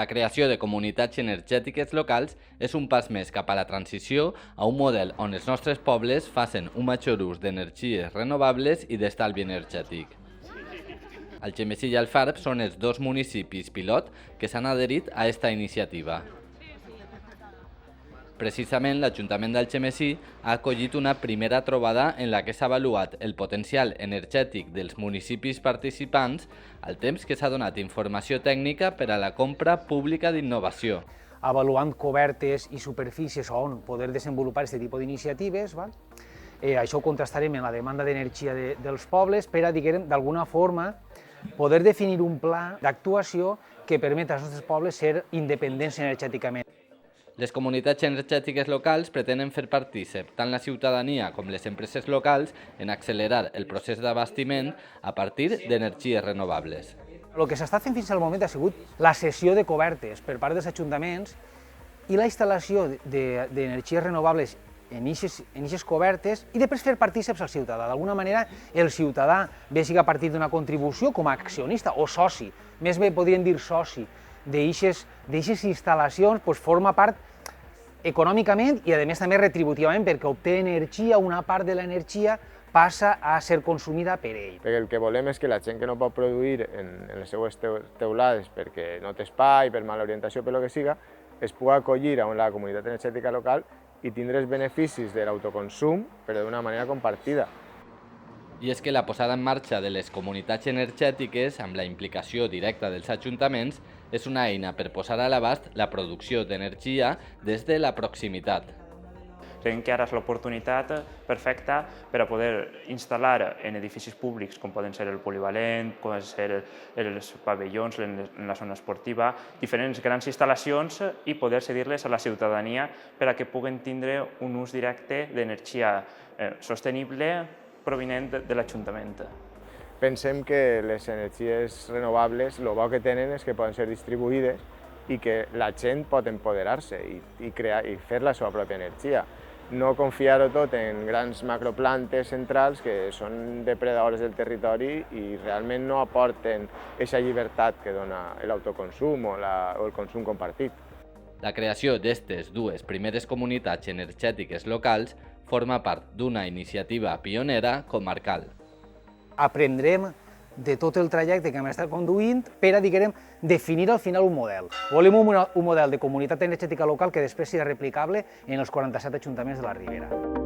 La creació de comunitats energètiques locals és un pas més cap a la transició a un model on els nostres pobles facin un major ús d'energies renovables i d'estalvi energètic. Algemesí i Alfarb són els dos municipis pilot que s'han adherit a aquesta iniciativa. Precisament l'Ajuntament d'Algemesí ha acollit una primera trobada en la que s'ha avaluat el potencial energètic dels municipis participants al temps que s'ha donat informació tècnica per a la compra pública d'innovació. Avaluant cobertes i superfícies on poder desenvolupar aquest tipus d'iniciatives. Això ho contrastarem en la demanda d'energia dels pobles per a, d'alguna forma, poder definir un pla d'actuació que permet als nostres pobles ser independents energèticament. Les comunitats energètiques locals pretenen fer partícip tant la ciutadania com les empreses locals en accelerar el procés d'abastiment a partir d'energies renovables. El que s'està fent fins al moment ha sigut la cessió de cobertes per part dels ajuntaments i la instal·lació d'energies renovables en aquestes cobertes i després fer partícips al ciutadà. D'alguna manera, el ciutadà, bé sigui a partir d'una contribució com a accionista o soci, més bé podríem dir soci, d'aquestes instal·lacions, forma part econòmicament i a més també retributivament perquè obté energia, una part de l'energia passa a ser consumida per ell. Perquè el que volem és que la gent que no pot produir en les seues teulades perquè no té espai, per mala orientació, per lo que siga, es pugui acollir a la comunitat energètica local i tindre els beneficis de l'autoconsum, però d'una manera compartida. I és que la posada en marxa de les comunitats energètiques, amb la implicació directa dels ajuntaments, és una eina per posar a l'abast la producció d'energia des de la proximitat. Creiem que ara és l'oportunitat perfecta per a poder instal·lar en edificis públics, com poden ser el polivalent, com poden ser els pavellons en la zona esportiva, diferents grans instal·lacions i poder cedir-les a la ciutadania per a que puguen tindre un ús directe d'energia sostenible provinent de l'Ajuntament. Pensem que les energies renovables, el bo que tenen és que poden ser distribuïdes i que la gent pot empoderar-se i fer la seva pròpia energia. No confiar-ho tot en grans macroplantes centrals que són depredadores del territori i realment no aporten aquesta llibertat que dona l'autoconsum o el consum compartit. La creació d'aquestes dues primeres comunitats energètiques locals forma part d'una iniciativa pionera comarcal. Aprendrem de tot el trajecte que hem estat conduint per a, definir al final un model. Volem un model de comunitat energètica local que després sigui replicable en els 47 ajuntaments de la Ribera.